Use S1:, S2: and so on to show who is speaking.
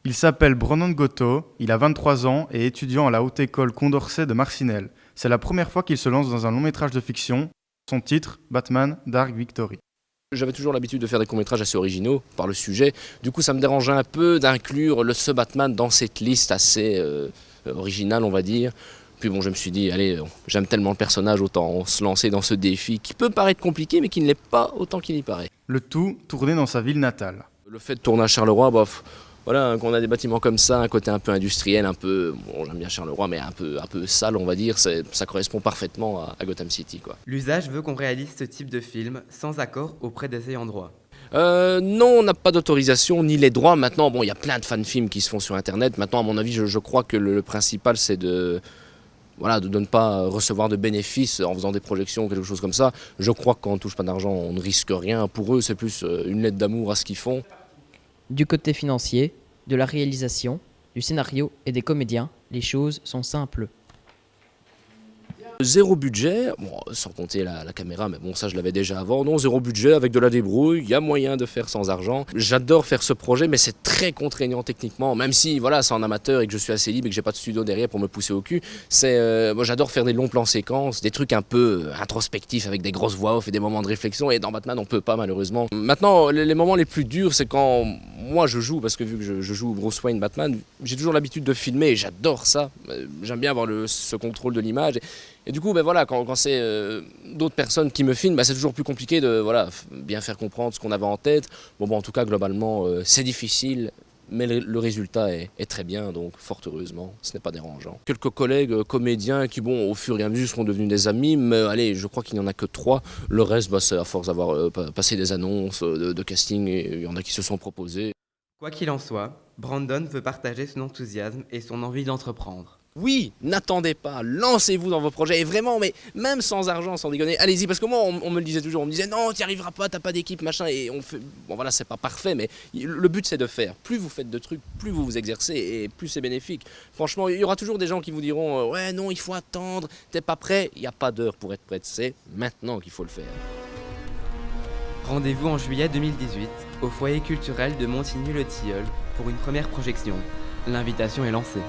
S1: Il s'appelle Brennan Gotto, il a 23 ans et est étudiant à la Haute École Condorcet de Marcinelle. C'est la première fois qu'il se lance dans un long métrage de fiction. Son titre, Batman Dark Victory.
S2: J'avais toujours l'habitude de faire des courts-métrages assez originaux par le sujet. Du coup, ça me dérangeait un peu d'inclure ce Batman dans cette liste assez originale, on va dire. Puis bon, je me suis dit, allez, j'aime tellement le personnage, autant se lancer dans ce défi qui peut paraître compliqué, mais qui ne l'est pas autant qu'il y paraît.
S1: Le tout tourné dans sa ville natale.
S2: Le fait de tourner à Charleroi, voilà, qu'on a des bâtiments comme ça, un côté un peu industriel, un peu, bon, j'aime bien Charleroi, mais un peu sale, on va dire, ça correspond parfaitement à Gotham City, quoi.
S3: L'usage veut qu'on réalise ce type de film sans accord auprès des ayants droit.
S2: Non, on n'a pas d'autorisation ni les droits. Maintenant, bon, il y a plein de fan-films qui se font sur Internet. Maintenant, à mon avis, je crois que le principal, c'est de ne pas recevoir de bénéfices en faisant des projections ou quelque chose comme ça. Je crois que quand on ne touche pas d'argent, on ne risque rien. Pour eux, c'est plus une lettre d'amour à ce qu'ils font.
S4: Du côté financier, de la réalisation, du scénario et des comédiens, les choses sont simples.
S2: Zéro budget, bon, sans compter la caméra, mais bon, ça je l'avais déjà avant. Non, zéro budget, avec de la débrouille, il y a moyen de faire sans argent. J'adore faire ce projet, mais c'est très contraignant techniquement, même si voilà, c'est en amateur et que je suis assez libre et que j'ai pas de studio derrière pour me pousser au cul. Moi, j'adore faire des longs plans séquences, des trucs un peu introspectifs avec des grosses voix off et des moments de réflexion. Et dans Batman, on peut pas malheureusement. Maintenant, les moments les plus durs, c'est quand moi je joue, parce que vu que je joue Bruce Wayne Batman, j'ai toujours l'habitude de filmer et j'adore ça. J'aime bien avoir ce contrôle de l'image. Et du coup, ben voilà, quand c'est d'autres personnes qui me filment, c'est toujours plus compliqué de bien faire comprendre ce qu'on avait en tête. Bon, en tout cas, globalement, c'est difficile, mais le résultat est très bien, donc fort heureusement, ce n'est pas dérangeant. Quelques collègues comédiens qui, bon, au fur et à mesure, sont devenus des amis, mais allez, je crois qu'il n'y en a que 3. Le reste, c'est à force d'avoir passé des annonces de casting, et il y en a qui se sont proposés.
S3: Quoi qu'il en soit, Brandon veut partager son enthousiasme et son envie d'entreprendre.
S2: Oui, n'attendez pas, lancez-vous dans vos projets, et vraiment, mais même sans argent, sans déconner, allez-y, parce que moi, on me le disait toujours, on me disait non, tu n'y arriveras pas, t'as pas d'équipe, machin, et on fait, bon voilà, c'est pas parfait, mais le but c'est de faire. Plus vous faites de trucs, plus vous vous exercez, et plus c'est bénéfique. Franchement, il y aura toujours des gens qui vous diront, ouais, non, il faut attendre, t'es pas prêt, il n'y a pas d'heure pour être prêt, c'est maintenant qu'il faut le faire.
S3: Rendez-vous en juillet 2018 au foyer culturel de Montigny-le-Tilleul pour une première projection. L'invitation est lancée.